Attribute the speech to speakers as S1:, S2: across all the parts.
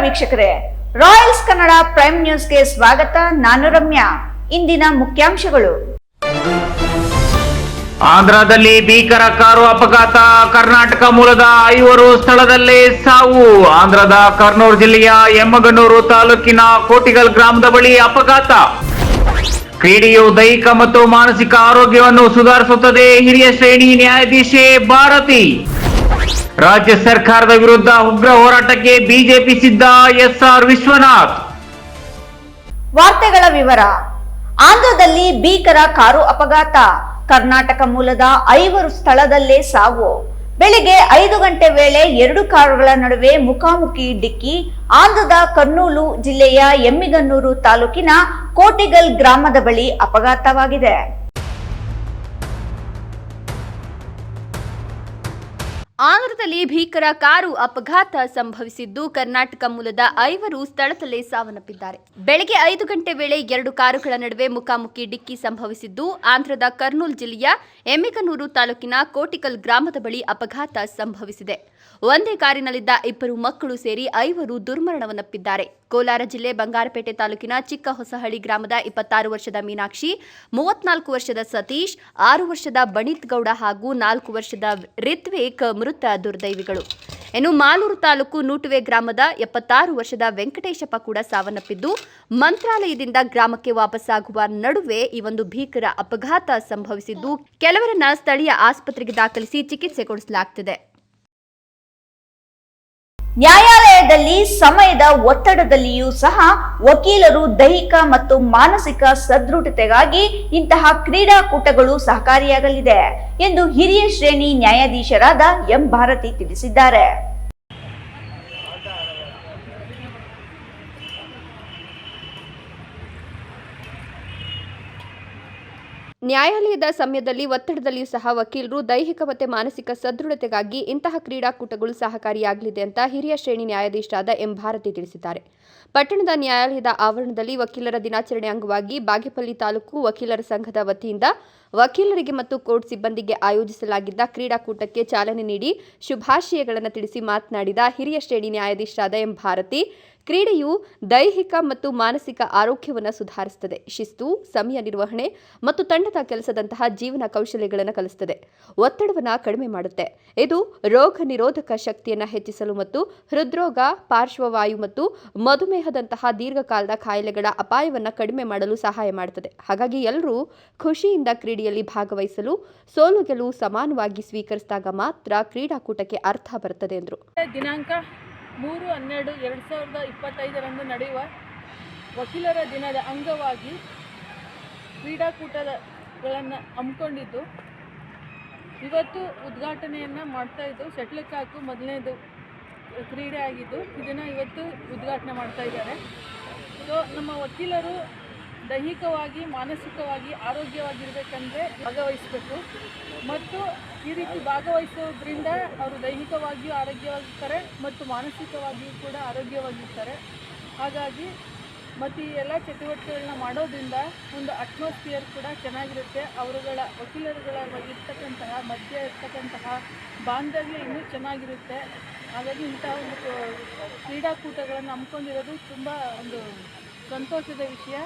S1: ವೀಕ್ಷಕರೇ, Royals Kannada prime ನ್ಯೂಸ್ಗೆ ಸ್ವಾಗತ. ನಾನು ರಮ್ಯಾ. ಇಂದಿನ ಮುಖ್ಯಾಂಶಗಳು.
S2: ಆಂಧ್ರದಲ್ಲಿ ಭೀಕರ ಕಾರು ಅಪಘಾತ, ಕರ್ನಾಟಕ ಮೂಲದ 5 ಸ್ಥಳದಲ್ಲೇ ಸಾವು. ಆಂಧ್ರದ ಕರ್ನೂಲು ಜಿಲ್ಲೆಯ ಎಮ್ಮಗನೂರು ತಾಲೂಕಿನ ಕೋಟಿಗಲ್ ಗ್ರಾಮದ ಬಳಿ ಅಪಘಾತ. ಕ್ರೀಡೆಯು ದೈಹಿಕ ಮತ್ತು ಮಾನಸಿಕ ಆರೋಗ್ಯವನ್ನು ಸುಧಾರಿಸುತ್ತದೆ, ಹಿರಿಯ ಶ್ರೇಣಿ ನ್ಯಾಯಾಧೀಶೆ ಭಾರತಿ. ರಾಜ್ಯ ಸರ್ಕಾರದ ವಿರುದ್ಧ ಉಗ್ರ ಹೋರಾಟಕ್ಕೆ ಬಿಜೆಪಿ ಸಿದ್ಧ, ಎಸ್ಆರ್ ವಿಶ್ವನಾಥ್.
S1: ವಾರ್ತೆಗಳ ವಿವರ. ಆಂಧ್ರದಲ್ಲಿ ಭೀಕರ ಕಾರು ಅಪಘಾತ, ಕರ್ನಾಟಕ ಮೂಲದ 5 ಸ್ಥಳದಲ್ಲೇ ಸಾವು. ಬೆಳಿಗ್ಗೆ 5 ಗಂಟೆ ವೇಳೆ 2 ಕಾರುಗಳ ನಡುವೆ ಮುಖಾಮುಖಿ ಡಿಕ್ಕಿ. ಆಂಧ್ರದ ಕರ್ನೂಲು ಜಿಲ್ಲೆಯ ಎಮ್ಮಿಗನೂರು ತಾಲೂಕಿನ ಕೋಟಿಗಲ್ ಗ್ರಾಮದ ಬಳಿ ಅಪಘಾತವಾಗಿದೆ.
S3: ಆಂಧ್ರದಲ್ಲಿ ಭೀಕರ ಕಾರು ಅಪಘಾತ ಸಂಭವಿಸಿದ್ದು, ಕರ್ನಾಟಕ ಮೂಲದ 5 ಸ್ಥಳದಲ್ಲೇ ಸಾವನ್ನಪ್ಪಿದ್ದಾರೆ. ಬೆಳಗ್ಗೆ 5 ಗಂಟೆ ವೇಳೆ 2 ಕಾರುಗಳ ನಡುವೆ ಮುಖಾಮುಖಿ ಡಿಕ್ಕಿ ಸಂಭವಿಸಿದ್ದು, ಆಂಧ್ರದ ಕರ್ನೂಲು ಜಿಲ್ಲೆಯ ಎಮ್ಮಿಗನೂರು ತಾಲೂಕಿನ ಕೋಟಿಗಲ್ ಗ್ರಾಮದ ಬಳಿ ಅಪಘಾತ ಸಂಭವಿಸಿದೆ. ಒಂದೇ ಕಾರಿನಲ್ಲಿದ್ದ 2 ಮಕ್ಕಳು ಸೇರಿ 5 ದುರ್ಮರಣವನ್ನಪ್ಪಿದ್ದಾರೆ. ಕೋಲಾರ ಜಿಲ್ಲೆ ಬಂಗಾರಪೇಟೆ ತಾಲೂಕಿನ ಚಿಕ್ಕ ಹೊಸಹಳ್ಳಿ ಗ್ರಾಮದ 26 ವರ್ಷದ ಮೀನಾಕ್ಷಿ, 34 ವರ್ಷದ ಸತೀಶ್, 6 ವರ್ಷದ ಬಣಿತ್ ಗೌಡ ಹಾಗೂ 4 ವರ್ಷದ ರಿತ್ವಿಕ್ ಮೃತ ದುರ್ದೈವಿಗಳು. ಇನ್ನು ಮಾಲೂರು ತಾಲೂಕು ನೂಟುವೆ ಗ್ರಾಮದ 76 ವರ್ಷದ ವೆಂಕಟೇಶಪ್ಪ ಕೂಡ ಸಾವನ್ನಪ್ಪಿದ್ದು, ಮಂತ್ರಾಲಯದಿಂದ ಗ್ರಾಮಕ್ಕೆ ವಾಪಸ್ಸಾಗುವ ನಡುವೆ ಈ ಒಂದು ಭೀಕರ ಅಪಘಾತ ಸಂಭವಿಸಿದ್ದು, ಕೆಲವರನ್ನ ಸ್ಥಳೀಯ ಆಸ್ಪತ್ರೆಗೆ ದಾಖಲಿಸಿ ಚಿಕಿತ್ಸೆ ಕೊಡಿಸಲಾಗುತ್ತಿದೆ.
S1: ನ್ಯಾಯಾಲಯದಲ್ಲಿ ಸಮಯದ ಒತ್ತಡದಲ್ಲಿಯೂ ಸಹ ವಕೀಲರು ದೈಹಿಕ ಮತ್ತು ಮಾನಸಿಕ ಸದೃಢತೆಗಾಗಿ ಇಂತಹ ಕ್ರೀಡಾಕೂಟಗಳು ಸಹಕಾರಿಯಾಗಲಿದೆ ಎಂದು ಹಿರಿಯ ಶ್ರೇಣಿ ನ್ಯಾಯಾಧೀಶರಾದ ಎಂ ಭಾರತಿ ತಿಳಿಸಿದ್ದಾರೆ.
S3: ನ್ಯಾಯಾಲಯದ ಸಮಯದಲ್ಲಿ ಒತ್ತಡದಲ್ಲಿಯೂ ಸಹ ವಕೀಲರು ದೈಹಿಕ ಮತ್ತು ಮಾನಸಿಕ ಸದೃಢತೆಗಾಗಿ ಇಂತಹ ಕ್ರೀಡಾಕೂಟಗಳು ಸಹಕಾರಿಯಾಗಲಿದೆ ಅಂತ ಹಿರಿಯ ಶ್ರೇಣಿ ನ್ಯಾಯಾಧೀಶರಾದ ಎಂ ಭಾರತಿ ತಿಳಿಸಿದ್ದಾರೆ. ಪಟ್ಟಣದ ನ್ಯಾಯಾಲಯದ ಆವರಣದಲ್ಲಿ ವಕೀಲರ ದಿನಾಚರಣೆ ಅಂಗವಾಗಿ ಬಾಗೇಪಲ್ಲಿ ತಾಲೂಕು ವಕೀಲರ ಸಂಘದ ವತಿಯಿಂದ ವಕೀಲರಿಗೆ ಮತ್ತು ಕೋರ್ಟ್ ಸಿಬ್ಬಂದಿಗೆ ಆಯೋಜಿಸಲಾಗಿದ್ದ ಕ್ರೀಡಾಕೂಟಕ್ಕೆ ಚಾಲನೆ ನೀಡಿ ಶುಭಾಶಯಗಳನ್ನು ತಿಳಿಸಿ ಮಾತನಾಡಿದ ಹಿರಿಯ ಶ್ರೇಣಿ ನ್ಯಾಯಾಧೀಶರಾದ ಎಂ ಭಾರತಿ, ಕ್ರೀಡೆಯು ದೈಹಿಕ ಮತ್ತು ಮಾನಸಿಕ ಆರೋಗ್ಯವನ್ನು ಸುಧಾರಿಸುತ್ತದೆ, ಶಿಸ್ತು, ಸಮಯ ನಿರ್ವಹಣೆ ಮತ್ತು ತಂಡದ ಕೆಲಸದಂತಹ ಜೀವನ ಕೌಶಲ್ಯಗಳನ್ನು ಕಲಿಸುತ್ತದೆ, ಒತ್ತಡವನ್ನು ಕಡಿಮೆ ಮಾಡುತ್ತೆ. ಇದು ರೋಗ ನಿರೋಧಕ ಶಕ್ತಿಯನ್ನು ಹೆಚ್ಚಿಸಲು ಮತ್ತು ಹೃದ್ರೋಗ, ಪಾರ್ಶ್ವವಾಯು ಮತ್ತು ಮಧುಮೇಹದಂತಹ ದೀರ್ಘಕಾಲದ ಕಾಯಿಲೆಗಳ ಅಪಾಯವನ್ನು ಕಡಿಮೆ ಮಾಡಲು ಸಹಾಯ ಮಾಡುತ್ತದೆ. ಹಾಗಾಗಿ ಎಲ್ಲರೂ ಖುಷಿಯಿಂದ ಕ್ರೀಡೆಯಲ್ಲಿ ಭಾಗವಹಿಸಲು, ಸೋಲು ಗೆಲುವು ಸಮಾನವಾಗಿ ಸ್ವೀಕರಿಸಿದಾಗ ಮಾತ್ರ ಕ್ರೀಡಾಕೂಟಕ್ಕೆ ಅರ್ಥ ಬರುತ್ತದೆ ಎಂದರು.
S4: ದಿನಾಂಕ 3/12/2025 ನಡೆಯುವ ವಕೀಲರ ದಿನದ ಅಂಗವಾಗಿ ಕ್ರೀಡಾಕೂಟಗಳನ್ನು ಹಮ್ಮಿಕೊಂಡಿದ್ದು, ಇವತ್ತು ಉದ್ಘಾಟನೆಯನ್ನು ಮಾಡ್ತಾಯಿದ್ದು. ಶಟ್ಲ್ ಕಾಕು ಮೊದಲನೇದು ಕ್ರೀಡೆ ಆಗಿದ್ದು, ಇದನ್ನು ಇವತ್ತು ಉದ್ಘಾಟನೆ ಮಾಡ್ತಾ ಇದ್ದಾರೆ. ಸೊ ನಮ್ಮ ವಕೀಲರು ದೈಹಿಕವಾಗಿ ಮಾನಸಿಕವಾಗಿ ಆರೋಗ್ಯವಾಗಿರಬೇಕಂದ್ರೆ ಭಾಗವಹಿಸಬೇಕು ಮತ್ತು ಈ ರೀತಿ ಭಾಗವಹಿಸೋದ್ರಿಂದ ಅವರು ದೈಹಿಕವಾಗಿಯೂ ಆರೋಗ್ಯವಾಗಿರ್ತಾರೆ ಮತ್ತು ಮಾನಸಿಕವಾಗಿಯೂ ಕೂಡ ಆರೋಗ್ಯವಾಗಿರ್ತಾರೆ. ಹಾಗಾಗಿ ಮತ್ತು ಈ ಎಲ್ಲ ಚಟುವಟಿಕೆಗಳನ್ನ ಮಾಡೋದ್ರಿಂದ ಒಂದು ಅಟ್ಮಾಸ್ಫಿಯರ್ ಕೂಡ ಚೆನ್ನಾಗಿರುತ್ತೆ. ಅವರುಗಳ ವಕೀಲರುಗಳ ಇರ್ತಕ್ಕಂತಹ ಮಧ್ಯೆ ಇರ್ತಕ್ಕಂತಹ ಬಾಂಧವ್ಯ ಇನ್ನೂ ಚೆನ್ನಾಗಿರುತ್ತೆ. ಹಾಗಾಗಿ ಇಂಥ ಒಂದು ಕ್ರೀಡಾಕೂಟಗಳನ್ನು ಹಮ್ಮಿಕೊಂಡಿರೋದು ತುಂಬ ಒಂದು ಸಂತೋಷದ ವಿಷಯ.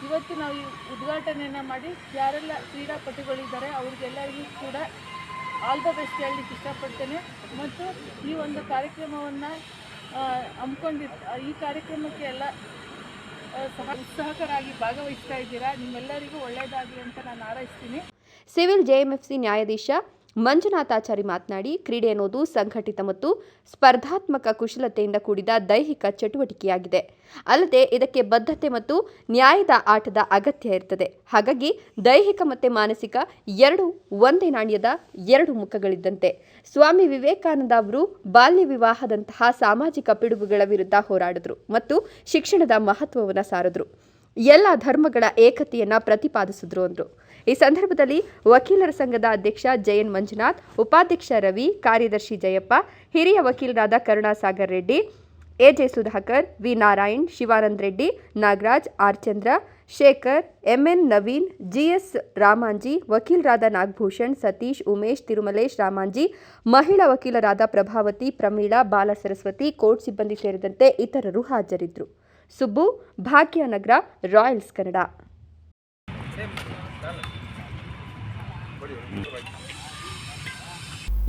S4: ಇವತ್ತು ನಾವು ಈ ಉದ್ಘಾಟನೆಯನ್ನು ಮಾಡಿ ಯಾರೆಲ್ಲ ಕ್ರೀಡಾಪಟುಗಳಿದ್ದಾರೆ ಅವ್ರಿಗೆಲ್ಲರಿಗೂ ಕೂಡ ಆಲ್ ದ ಬೆಸ್ಟ್ ಹೇಳಲಿಕ್ಕೆ ಇಷ್ಟಪಡ್ತೇನೆ. ಮತ್ತು ಈ ಒಂದು ಕಾರ್ಯಕ್ರಮವನ್ನು ಈ ಕಾರ್ಯಕ್ರಮಕ್ಕೆ ಎಲ್ಲ ಉತ್ಸಾಹಕರಾಗಿ ಭಾಗವಹಿಸ್ತಾ ಇದ್ದೀರಾ. ನಿಮ್ಮೆಲ್ಲರಿಗೂ ಒಳ್ಳೆಯದಾಗಲಿ ಅಂತ ನಾನು ಹಾರೈಸ್ತೀನಿ.
S3: ಸಿವಿಲ್ ಜೆಎಂಎಫ್ಸಿ ನ್ಯಾಯಾಧೀಶ ಮಂಜುನಾಥಾಚಾರಿ ಮಾತನಾಡಿ, ಕ್ರೀಡೆ ಅನ್ನೋದು ಸಂಘಟಿತ ಮತ್ತು ಸ್ಪರ್ಧಾತ್ಮಕ ಕುಶಲತೆಯಿಂದ ಕೂಡಿದ ದೈಹಿಕ ಚಟುವಟಿಕೆಯಾಗಿದೆ. ಅಲ್ಲದೆ ಇದಕ್ಕೆ ಬದ್ಧತೆ ಮತ್ತು ನ್ಯಾಯದ ಆಟದ ಅಗತ್ಯ ಇರ್ತದೆ. ಹಾಗಾಗಿ ದೈಹಿಕ ಮತ್ತು ಮಾನಸಿಕ ಎರಡು ಒಂದೇ ನಾಣ್ಯದ 2 ಮುಖಗಳಿದ್ದಂತೆ. ಸ್ವಾಮಿ ವಿವೇಕಾನಂದ ಅವರು ಬಾಲ್ಯ ವಿವಾಹದಂತಹ ಸಾಮಾಜಿಕ ಪಿಡುಗುಗಳ ವಿರುದ್ಧ ಹೋರಾಡಿದ್ರು ಮತ್ತು ಶಿಕ್ಷಣದ ಮಹತ್ವವನ್ನು ಸಾರಿದ್ರು. ಎಲ್ಲ ಧರ್ಮಗಳ ಏಕತೆಯನ್ನು ಪ್ರತಿಪಾದಿಸಿದ್ರು ಅಂದರು. ಈ ಸಂದರ್ಭದಲ್ಲಿ ವಕೀಲರ ಸಂಘದ ಅಧ್ಯಕ್ಷ ಜಯನ್ ಮಂಜುನಾಥ್, ಉಪಾಧ್ಯಕ್ಷ ರವಿ, ಕಾರ್ಯದರ್ಶಿ ಜಯಪ್ಪ, ಹಿರಿಯ ವಕೀಲರಾದ Karunasagar Reddy, AJ Sudhakar, V Narayan, Shivanand Reddy, Nagaraj, R Chandra, Shekhar, MN Naveen, GS Ramanji, ವಕೀಲರಾದ ನಾಗಭೂಷಣ್, ಸತೀಶ್, ಉಮೇಶ್, ತಿರುಮಲೇಶ್ ರಾಮಾಂಜಿ, ಮಹಿಳಾ ವಕೀಲರಾದ ಪ್ರಭಾವತಿ, ಪ್ರಮೀಳಾ, ಬಾಲ ಸರಸ್ವತಿ, ಕೋರ್ಟ್ ಸಿಬ್ಬಂದಿ ಸೇರಿದಂತೆ ಇತರರು ಹಾಜರಿದ್ದರು. ಸುಬ್ಬು, ಭಾಗ್ಯನಗರ, ರಾಯಲ್ಸ್ ಕನ್ನಡ.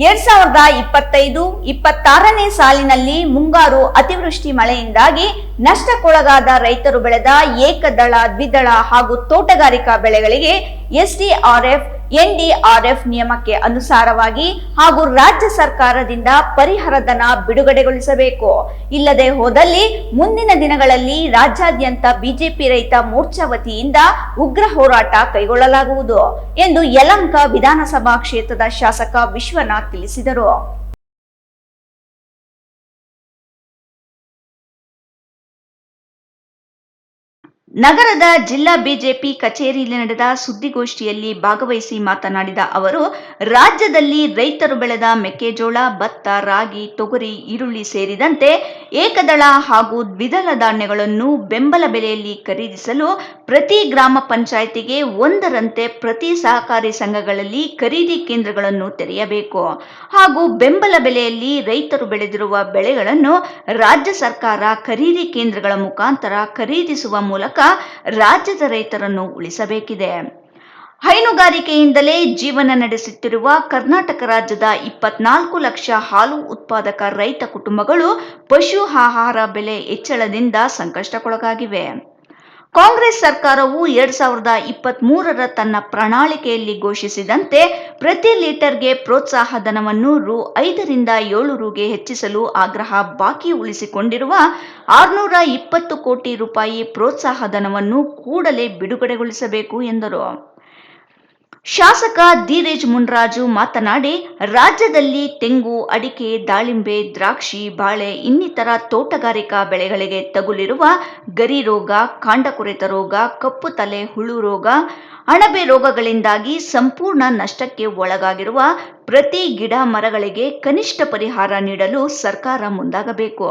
S1: 2025-26ನೇ ಸಾಲಿನಲ್ಲಿ ಮುಂಗಾರು ಅತಿವೃಷ್ಟಿ ಮಳೆಯಿಂದಾಗಿ ನಷ್ಟಕ್ಕೊಳಗಾದ ರೈತರು ಬೆಳೆದ ಏಕದಳ, ದ್ವಿದಳ ಹಾಗೂ ತೋಟಗಾರಿಕಾ ಬೆಳೆಗಳಿಗೆ ಎಸ್ಡಿಆರ್ಎಫ್, ಎನ್ಡಿಆರ್ಎಫ್ ನಿಯಮಕ್ಕೆ ಅನುಸಾರವಾಗಿ ಹಾಗೂ ರಾಜ್ಯ ಸರ್ಕಾರದಿಂದ ಪರಿಹಾರ ಧನ ಬಿಡುಗಡೆಗೊಳಿಸಬೇಕು. ಇಲ್ಲದೆ ಹೋದಲ್ಲಿ ಮುಂದಿನ ದಿನಗಳಲ್ಲಿ ರಾಜ್ಯಾದ್ಯಂತ ಬಿಜೆಪಿ ರೈತ ಮೋರ್ಚಾ ವತಿಯಿಂದ ಉಗ್ರ ಹೋರಾಟ ಕೈಗೊಳ್ಳಲಾಗುವುದು ಎಂದು ಯಲಹಂಕ ವಿಧಾನಸಭಾ ಕ್ಷೇತ್ರದ ಶಾಸಕ ವಿಶ್ವನಾಥ್ ತಿಳಿಸಿದರು. ನಗರದ ಜಿಲ್ಲಾ ಬಿಜೆಪಿ ಕಚೇರಿಯಲ್ಲಿ ನಡೆದ ಸುದ್ದಿಗೋಷ್ಠಿಯಲ್ಲಿ ಭಾಗವಹಿಸಿ ಮಾತನಾಡಿದ ಅವರು, ರಾಜ್ಯದಲ್ಲಿ ರೈತರು ಬೆಳೆದ ಮೆಕ್ಕೆಜೋಳ, ಭತ್ತ, ರಾಗಿ, ತೊಗರಿ, ಈರುಳ್ಳಿ ಸೇರಿದಂತೆ ಏಕದಳ ಹಾಗೂ ದ್ವಿದಳ ಧಾನ್ಯಗಳನ್ನು ಬೆಂಬಲ ಬೆಲೆಯಲ್ಲಿ ಖರೀದಿಸಲು ಪ್ರತಿ ಗ್ರಾಮ ಪಂಚಾಯಿತಿಗೆ ಒಂದರಂತೆ ಪ್ರತಿ ಸಹಕಾರಿ ಸಂಘಗಳಲ್ಲಿ ಖರೀದಿ ಕೇಂದ್ರಗಳನ್ನು ತೆರೆಯಬೇಕು ಹಾಗೂ ಬೆಂಬಲ ಬೆಲೆಯಲ್ಲಿ ರೈತರು ಬೆಳೆದಿರುವ ಬೆಳೆಗಳನ್ನು ರಾಜ್ಯ ಸರ್ಕಾರ ಖರೀದಿ ಕೇಂದ್ರಗಳ ಮುಖಾಂತರ ಖರೀದಿಸುವ ಮೂಲಕ ರಾಜ್ಯದ ರೈತರನ್ನು ಉಳಿಸಬೇಕಿದೆ. ಹೈನುಗಾರಿಕೆಯಿಂದಲೇ ಜೀವನ ನಡೆಸುತ್ತಿರುವ ಕರ್ನಾಟಕ ರಾಜ್ಯದ 24 ಲಕ್ಷ ಹಾಲು ಉತ್ಪಾದಕ ರೈತ ಕುಟುಂಬಗಳು ಪಶು ಆಹಾರ ಬೆಲೆ ಹೆಚ್ಚಳದಿಂದ ಸಂಕಷ್ಟಕ್ಕೊಳಗಾಗಿವೆ. ಕಾಂಗ್ರೆಸ್ ಸರ್ಕಾರವು 2023ರ ತನ್ನ ಪ್ರಣಾಳಿಕೆಯಲ್ಲಿ ಘೋಷಿಸಿದಂತೆ ಪ್ರತಿ ಲೀಟರ್ಗೆ ಪ್ರೋತ್ಸಾಹ ಧನವನ್ನು ರು. 5ರಿಂದ ರು. ಹೆಚ್ಚಿಸಲು ಆಗ್ರಹ ಬಾಕಿ ಉಳಿಸಿಕೊಂಡಿರುವ 620 ಕೋಟಿ ರೂಪಾಯಿ ಪ್ರೋತ್ಸಾಹ ಧನವನ್ನು ಕೂಡಲೇ ಬಿಡುಗಡೆಗೊಳಿಸಬೇಕು ಎಂದರು. ಶಾಸಕ ಧೀರೇಜ್ ಮುನ್ರಾಜು ಮಾತನಾಡಿ, ರಾಜ್ಯದಲ್ಲಿ ತೆಂಗು, ಅಡಿಕೆ, ದಾಳಿಂಬೆ, ದ್ರಾಕ್ಷಿ, ಬಾಳೆ ಇನ್ನಿತರ ತೋಟಗಾರಿಕಾ ಬೆಳೆಗಳಿಗೆ ತಗುಲಿರುವ ಗರಿ ರೋಗ, ಕಾಂಡಕೊರೆತ ರೋಗ, ಕಪ್ಪು ತಲೆ ಹುಳು ರೋಗ, ಅಣಬೆ ರೋಗಗಳಿಂದಾಗಿ ಸಂಪೂರ್ಣ ನಷ್ಟಕ್ಕೆ ಒಳಗಾಗಿರುವ ಪ್ರತಿ ಗಿಡ ಮರಗಳಿಗೆ ಕನಿಷ್ಠ ಪರಿಹಾರ ನೀಡಲು ಸರ್ಕಾರ ಮುಂದಾಗಬೇಕು.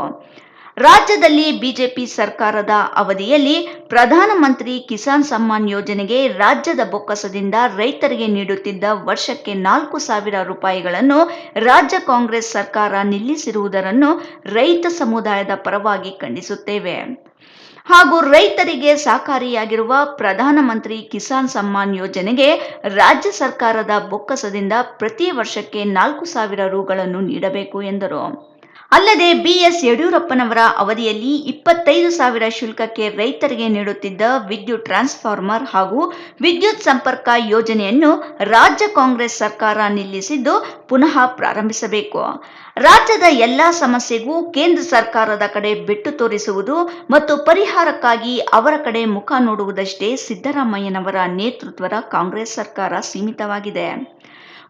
S1: ರಾಜ್ಯದಲ್ಲಿ ಬಿಜೆಪಿ ಸರ್ಕಾರದ ಅವಧಿಯಲ್ಲಿ ಪ್ರಧಾನಮಂತ್ರಿ ಕಿಸಾನ್ ಸಮ್ಮಾನ್ ಯೋಜನೆಗೆ ರಾಜ್ಯದ ಬೊಕ್ಕಸದಿಂದ ರೈತರಿಗೆ ನೀಡುತ್ತಿದ್ದ ವರ್ಷಕ್ಕೆ 4,000 ರೂಪಾಯಿಗಳನ್ನು ರಾಜ್ಯ ಕಾಂಗ್ರೆಸ್ ಸರ್ಕಾರ ನಿಲ್ಲಿಸಿರುವುದನ್ನು ರೈತ ಸಮುದಾಯದ ಪರವಾಗಿ ಖಂಡಿಸುತ್ತೇವೆ ಹಾಗೂ ರೈತರಿಗೆ ಸಹಕಾರಿಯಾಗಿರುವ ಪ್ರಧಾನಮಂತ್ರಿ ಕಿಸಾನ್ ಸಮ್ಮಾನ್ ಯೋಜನೆಗೆ ರಾಜ್ಯ ಸರ್ಕಾರದ ಬೊಕ್ಕಸದಿಂದ ಪ್ರತಿ ವರ್ಷಕ್ಕೆ 4,000 ರೂಗಳನ್ನು ನೀಡಬೇಕು ಎಂದರು. ಅಲ್ಲದೆ ಬಿಎಸ್ ಯಡಿಯೂರಪ್ಪನವರ ಅವಧಿಯಲ್ಲಿ 25,000 ಶುಲ್ಕಕ್ಕೆ ರೈತರಿಗೆ ನೀಡುತ್ತಿದ್ದ ವಿದ್ಯುತ್ ಟ್ರಾನ್ಸ್ಫಾರ್ಮರ್ ಹಾಗೂ ವಿದ್ಯುತ್ ಸಂಪರ್ಕ ಯೋಜನೆಯನ್ನು ರಾಜ್ಯ ಕಾಂಗ್ರೆಸ್ ಸರ್ಕಾರ ನಿಲ್ಲಿಸಿದ್ದು ಪುನಃ ಪ್ರಾರಂಭಿಸಬೇಕು. ರಾಜ್ಯದ ಎಲ್ಲಾ ಸಮಸ್ಯೆಗೂ ಕೇಂದ್ರ ಸರ್ಕಾರದ ಕಡೆ ಬೆಟ್ಟು ತೋರಿಸುವುದು ಮತ್ತು ಪರಿಹಾರಕ್ಕಾಗಿ ಅವರ ಕಡೆ ಮುಖ ನೋಡುವುದಷ್ಟೇ ಸಿದ್ದರಾಮಯ್ಯನವರ ನೇತೃತ್ವದ ಕಾಂಗ್ರೆಸ್ ಸರ್ಕಾರ ಸೀಮಿತವಾಗಿದೆ.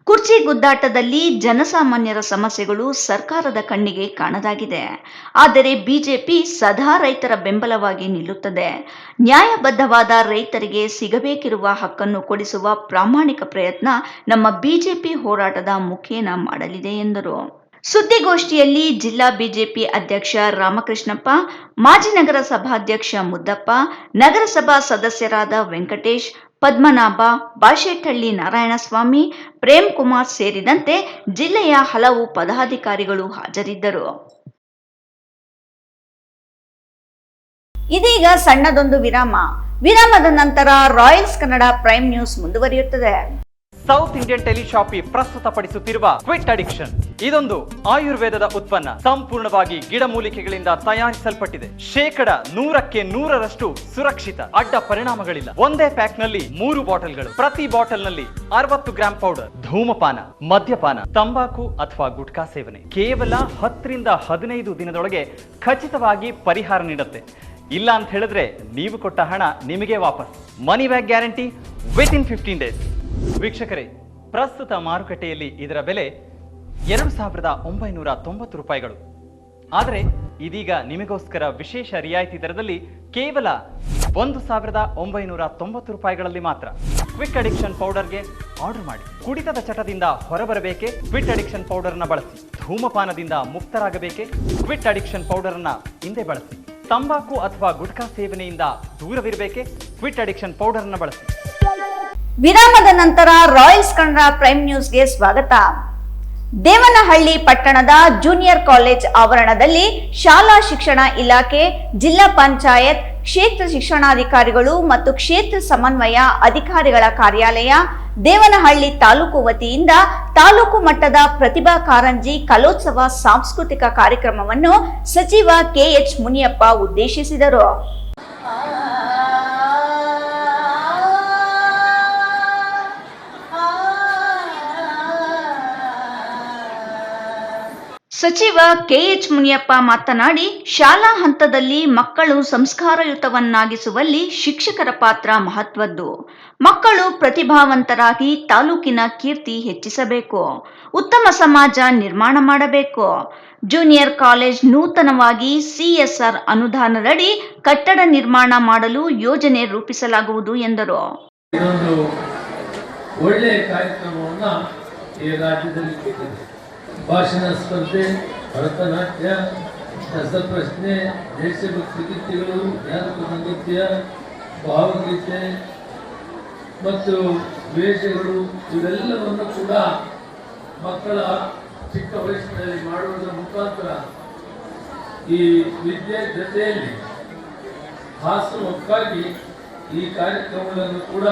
S1: ಕುರ್ಚಿ ಗುದ್ದಾಟದಲ್ಲಿ ಜನಸಾಮಾನ್ಯರ ಸಮಸ್ಯೆಗಳು ಸರ್ಕಾರದ ಕಣ್ಣಿಗೆ ಕಾಣದಾಗಿದೆ. ಆದರೆ ಬಿಜೆಪಿ ಸದಾ ರೈತರ ಬೆಂಬಲವಾಗಿ ನಿಲ್ಲುತ್ತದೆ. ನ್ಯಾಯಬದ್ಧವಾದ ರೈತರಿಗೆ ಸಿಗಬೇಕಿರುವ ಹಕ್ಕನ್ನು ಕೊಡಿಸುವ ಪ್ರಾಮಾಣಿಕ ಪ್ರಯತ್ನ ನಮ್ಮ ಬಿಜೆಪಿ ಹೋರಾಟದ ಮುಖೇನ ಮಾಡಲಿದೆ ಎಂದರು. ಸುದ್ದಿಗೋಷ್ಠಿಯಲ್ಲಿ ಜಿಲ್ಲಾ ಬಿಜೆಪಿ ಅಧ್ಯಕ್ಷ ರಾಮಕೃಷ್ಣಪ್ಪ, ಮಾಜಿ ನಗರ ಸಭಾಧ್ಯಕ್ಷ ಮುದ್ದಪ್ಪ, ನಗರಸಭಾ ಸದಸ್ಯರಾದ ವೆಂಕಟೇಶ್, ಪದ್ಮನಾಭ, ಬಾಶೆಟ್ಟಹಳ್ಳಿ ನಾರಾಯಣಸ್ವಾಮಿ, ಪ್ರೇಮ್ ಕುಮಾರ್ ಸೇರಿದಂತೆ ಜಿಲ್ಲೆಯ ಹಲವು ಪದಾಧಿಕಾರಿಗಳು ಹಾಜರಿದ್ದರು. ಇದೀಗ ಸಣ್ಣದೊಂದು ವಿರಾಮದ ನಂತರ ರಾಯಲ್ಸ್ ಕನ್ನಡ ಪ್ರೈಮ್ ನ್ಯೂಸ್ ಮುಂದುವರಿಯುತ್ತದೆ.
S5: ಸೌತ್ ಇಂಡಿಯನ್ ಟೆಲಿಶಾಪಿ ಪ್ರಸ್ತುತಪಡಿಸುತ್ತಿರುವ ಕ್ವಿಟ್ ಅಡಿಕ್ಷನ್ ಇದೊಂದು ಆಯುರ್ವೇದದ ಉತ್ಪನ್ನ. ಸಂಪೂರ್ಣವಾಗಿ ಗಿಡಮೂಲಿಕೆಗಳಿಂದ ತಯಾರಿಸಲ್ಪಟ್ಟಿದೆ. 100% ಸುರಕ್ಷಿತ. ಅಡ್ಡ ಪರಿಣಾಮಗಳಿಲ್ಲ. ಒಂದೇ ಪ್ಯಾಕ್ ನಲ್ಲಿ 3 ಬಾಟಲ್ಗಳು. ಪ್ರತಿ ಬಾಟಲ್ ನಲ್ಲಿ 60 ಗ್ರಾಂ ಪೌಡರ್. ಧೂಮಪಾನ, ಮದ್ಯಪಾನ, ತಂಬಾಕು ಅಥವಾ ಗುಟ್ಕಾ ಸೇವನೆ ಕೇವಲ 10ರಿಂದ 15 ದಿನದೊಳಗೆ ಖಚಿತವಾಗಿ ಪರಿಹಾರ ನೀಡುತ್ತೆ. ಇಲ್ಲ ಅಂತ ಹೇಳಿದ್ರೆ ನೀವು ಕೊಟ್ಟ ಹಣ ನಿಮಗೆ ವಾಪಸ್. Money back guarantee within 15 days. ವೀಕ್ಷಕರೇ, ಪ್ರಸ್ತುತ ಮಾರುಕಟ್ಟೆಯಲ್ಲಿ ಇದರ ಬೆಲೆ 2,990 ರೂಪಾಯಿಗಳು. ಆದರೆ ಇದೀಗ ನಿಮಗೋಸ್ಕರ ವಿಶೇಷ ರಿಯಾಯಿತಿ ದರದಲ್ಲಿ ಕೇವಲ 1990 ರೂಪಾಯಿಗಳಲ್ಲಿ ಮಾತ್ರ. ಕ್ವಿಕ್ ಅಡಿಕ್ಷನ್ ಪೌಡರ್ಗೆ ಆರ್ಡರ್ ಮಾಡಿ. ಕುಡಿತದ ಚಟದಿಂದ ಹೊರಬರಬೇಕೆ? ಕ್ವಿಟ್ ಅಡಿಕ್ಷನ್ ಪೌಡರ್ನ ಬಳಸಿ. ಧೂಮಪಾನದಿಂದ ಮುಕ್ತರಾಗಬೇಕೆ? ಕ್ವಿಟ್ ಅಡಿಕ್ಷನ್ ಪೌಡರ್ನ ಹಿಂದೆ ಬಳಸಿ. ತಂಬಾಕು ಅಥವಾ ಗುಟ್ಕಾ ಸೇವನೆಯಿಂದ ದೂರವಿರಬೇಕೆ? ಕ್ವಿಟ್ ಅಡಿಕ್ಷನ್ ಪೌಡರ್ನ ಬಳಸಿ.
S1: ವಿರಾಮದ ನಂತರ ರಾಯಲ್ಸ್ ಕನ್ನಡ ಪ್ರೈಮ್ ನ್ಯೂಸ್ಗೆ ಸ್ವಾಗತ. ದೇವನಹಳ್ಳಿ ಪಟ್ಟಣದ ಜೂನಿಯರ್ ಕಾಲೇಜ್ ಆವರಣದಲ್ಲಿ ಶಾಲಾ ಶಿಕ್ಷಣ ಇಲಾಖೆ, ಜಿಲ್ಲಾ ಪಂಚಾಯತ್, ಕ್ಷೇತ್ರ ಶಿಕ್ಷಣಾಧಿಕಾರಿಗಳು ಮತ್ತು ಕ್ಷೇತ್ರ ಸಮನ್ವಯ ಅಧಿಕಾರಿಗಳ ಕಾರ್ಯಾಲಯ, ದೇವನಹಳ್ಳಿ ತಾಲೂಕು ವತಿಯಿಂದ ತಾಲೂಕು ಮಟ್ಟದ ಪ್ರತಿಭಾ ಕಾರಂಜಿ ಕಲೋತ್ಸವ ಸಾಂಸ್ಕೃತಿಕ ಕಾರ್ಯಕ್ರಮವನ್ನು ಸಚಿವ ಕೆಎಚ್ ಮುನಿಯಪ್ಪ ಉದ್ದೇಶಿಸಿದರು. ಸಚಿವ ಕೆಎಚ್ ಮುನಿಯಪ್ಪ ಮಾತನಾಡಿ, ಶಾಲಾ ಹಂತದಲ್ಲಿ ಮಕ್ಕಳು ಸಂಸ್ಕಾರಯುತವನ್ನಾಗಿಸುವಲ್ಲಿ ಶಿಕ್ಷಕರ ಪಾತ್ರ ಮಹತ್ವದ್ದು. ಮಕ್ಕಳು ಪ್ರತಿಭಾವಂತರಾಗಿ ತಾಲೂಕಿನ ಕೀರ್ತಿ ಹೆಚ್ಚಿಸಬೇಕು, ಉತ್ತಮ ಸಮಾಜ ನಿರ್ಮಾಣ ಮಾಡಬೇಕು. ಜೂನಿಯರ್ ಕಾಲೇಜ್ ನೂತನವಾಗಿ ಸಿಎಸ್ಆರ್ ಅನುದಾನದಡಿ ಕಟ್ಟಡ ನಿರ್ಮಾಣ ಮಾಡಲು ಯೋಜನೆ ರೂಪಿಸಲಾಗುವುದು ಎಂದರು.
S6: ಒಳ್ಳೆಯ ಕಾರ್ಯಕ್ರಮವನ್ನು ಈ ರಾಜ್ಯದಲ್ಲಿ ಭಾಷಣ ಸ್ಪರ್ಧೆ, ಭರತನಾಟ್ಯ, ರಸಪ್ರಶ್ನೆ, ದೇಶಭಕ್ತಿ ಗೀತೆಗಳು, ಜಾನಪದ ನೃತ್ಯ, ಭಾವಗೀತೆ ಮತ್ತು ವೇಷಗಳು ಇವೆಲ್ಲವನ್ನು ಕೂಡ ಮಕ್ಕಳ ಚಿಕ್ಕ ವಯಸ್ಸಿನಲ್ಲಿ ಮಾಡುವುದರ ಮುಖಾಂತರ ಈ ವಿದ್ಯೆ ಜೊತೆಯಲ್ಲಿ ಹಾಸುವಕ್ಕಾಗಿ ಈ ಕಾರ್ಯಕ್ರಮಗಳನ್ನು ಕೂಡ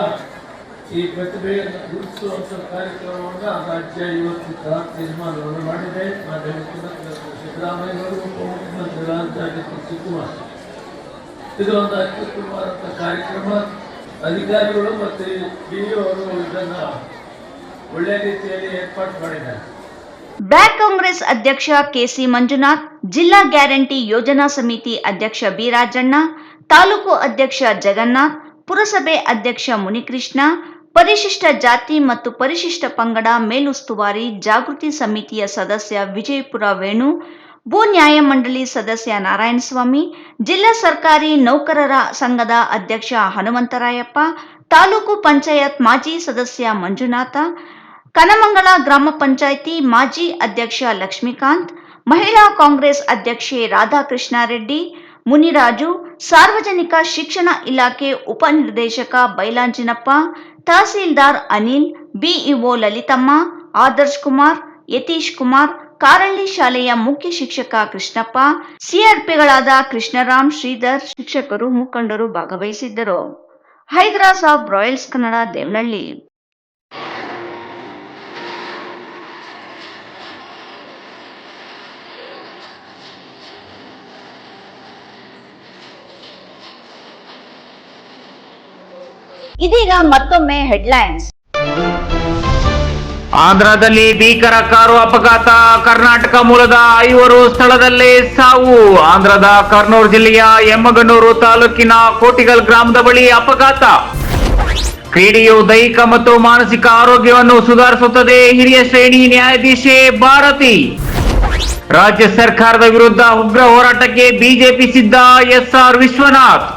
S6: ಈ ಪ್ರತಿಭೆಯನ್ನು ಗುರುತಿಸುವಂಥ ಕಾರ್ಯಕ್ರಮವನ್ನು ರಾಜ್ಯ ಇವತ್ತು ತೀರ್ಮಾನವನ್ನು ಮಾಡಿದೆ. ಮಾನ್ಯ ಮುಖ್ಯಮಂತ್ರಿ ಸಿದ್ದರಾಮಯ್ಯವರು, ಉಪಮುಖ್ಯಮಂತ್ರಿಗಳಾದ ಶಿವಕುಮಾರ್, ಇದು ಒಂದು ಅತ್ಯುತ್ತಮವಾದಂಥ ಕಾರ್ಯಕ್ರಮ. ಅಧಿಕಾರಿಗಳು ಮತ್ತು ಡಿಒ ಅವರು ಇದನ್ನು ಒಳ್ಳೆಯ ರೀತಿಯಲ್ಲಿ ಏರ್ಪಾಡು ಮಾಡಿದ್ದಾರೆ.
S1: ಬ್ಲಾಕ್ ಕಾಂಗ್ರೆಸ್ ಅಧ್ಯಕ್ಷ ಕೆಸಿ ಮಂಜುನಾಥ್, ಜಿಲ್ಲಾ ಗ್ಯಾರಂಟಿ ಯೋಜನಾ ಸಮಿತಿ ಅಧ್ಯಕ್ಷ ಬಿ ರಾಜಣ್ಣ, ತಾಲೂಕು ಅಧ್ಯಕ್ಷ ಜಗನ್ನಾಥ್, ಪುರಸಭೆ ಅಧ್ಯಕ್ಷ ಮುನಿಕೃಷ್ಣ, ಪರಿಶಿಷ್ಟ ಜಾತಿ ಮತ್ತು ಪರಿಶಿಷ್ಟ ಪಂಗಡ ಮೇಲುಸ್ತುವಾರಿ ಜಾಗೃತಿ ಸಮಿತಿಯ ಸದಸ್ಯ ವಿಜಯಪುರ ವೇಣು, ಭೂ ನ್ಯಾಯಮಂಡಳಿ ಸದಸ್ಯ ನಾರಾಯಣಸ್ವಾಮಿ, ಜಿಲ್ಲಾ ಸರ್ಕಾರಿ ನೌಕರರ ಸಂಘದ ಅಧ್ಯಕ್ಷ ಹನುಮಂತರಾಯಪ್ಪ, ತಾಲೂಕು ಪಂಚಾಯತ್ ಮಾಜಿ ಸದಸ್ಯ ಮಂಜುನಾಥ, ಕನಮಂಗಲ ಗ್ರಾಮ ಪಂಚಾಯಿತಿ ಮಾಜಿ ಅಧ್ಯಕ್ಷ ಲಕ್ಷ್ಮೀಕಾಂತ್, ಮಹಿಳಾ ಕಾಂಗ್ರೆಸ್ ಅಧ್ಯಕ್ಷೆ ರಾಧಾಕೃಷ್ಣಾರೆಡ್ಡಿ, ಮುನಿರಾಜು, ಸಾರ್ವಜನಿಕ ಶಿಕ್ಷಣ ಇಲಾಖೆ ಉಪನಿರ್ದೇಶಕ ಬೈಲಾಂಜಿನಪ್ಪ, ತಹಸೀಲ್ದಾರ್ ಅನಿಲ್, ಬಿಇಒ ಲಲಿತಮ್ಮ, ಆದರ್ಶ್ ಕುಮಾರ್, ಯತೀಶ್ ಕುಮಾರ್, ಕಾರಳ್ಳಿ ಶಾಲೆಯ ಮುಖ್ಯ ಶಿಕ್ಷಕ ಕೃಷ್ಣಪ್ಪ, ಸಿಆರ್ಪಿಗಳಾದ ಕೃಷ್ಣರಾಮ್, ಶ್ರೀಧರ್, ಶಿಕ್ಷಕರು, ಮುಖಂಡರು ಭಾಗವಹಿಸಿದ್ದರು. Hyderabad of Royals Kannada, Devanahalli. ಇದೀಗ ಮತ್ತೊಮ್ಮೆ ಹೆಡ್ಲೈನ್ಸ್.
S2: ಆಂಧ್ರದಲ್ಲಿ ಭೀಕರ ಕಾರು ಅಪಘಾತ, ಕರ್ನಾಟಕ ಮೂಲದ 5 ಸ್ಥಳದಲ್ಲೇ ಸಾವು. ಆಂಧ್ರದ ಕರ್ನೂಲ್ ಜಿಲ್ಲೆಯ ಎಮ್ಮಗನೂರು ತಾಲೂಕಿನ ಕೋಟಿಗಲ್ ಗ್ರಾಮದ ಬಳಿ ಅಪಘಾತ. ಕ್ರೀಡೆಯು ದೈಹಿಕ ಮತ್ತು ಮಾನಸಿಕ ಆರೋಗ್ಯವನ್ನು ಸುಧಾರಿಸುತ್ತದೆ, ಹಿರಿಯ ಶ್ರೇಣಿ ನ್ಯಾಯಾಧೀಶೆ ಭಾರತಿ. ರಾಜ್ಯ ಸರ್ಕಾರದ ವಿರುದ್ಧ ಉಗ್ರ ಹೋರಾಟಕ್ಕೆ ಬಿಜೆಪಿ ಸಿದ್ಧ, ಎಸ್ಆರ್ ವಿಶ್ವನಾಥ್.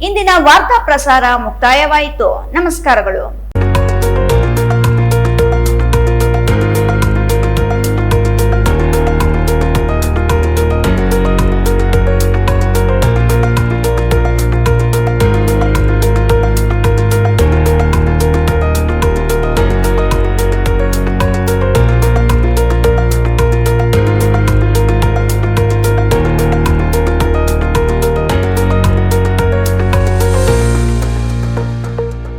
S1: ಇಂದಿನ ವಾರ್ತಾ ಪ್ರಸಾರ ಮುಕ್ತಾಯವಾಯಿತು. ನಮಸ್ಕಾರಗಳು.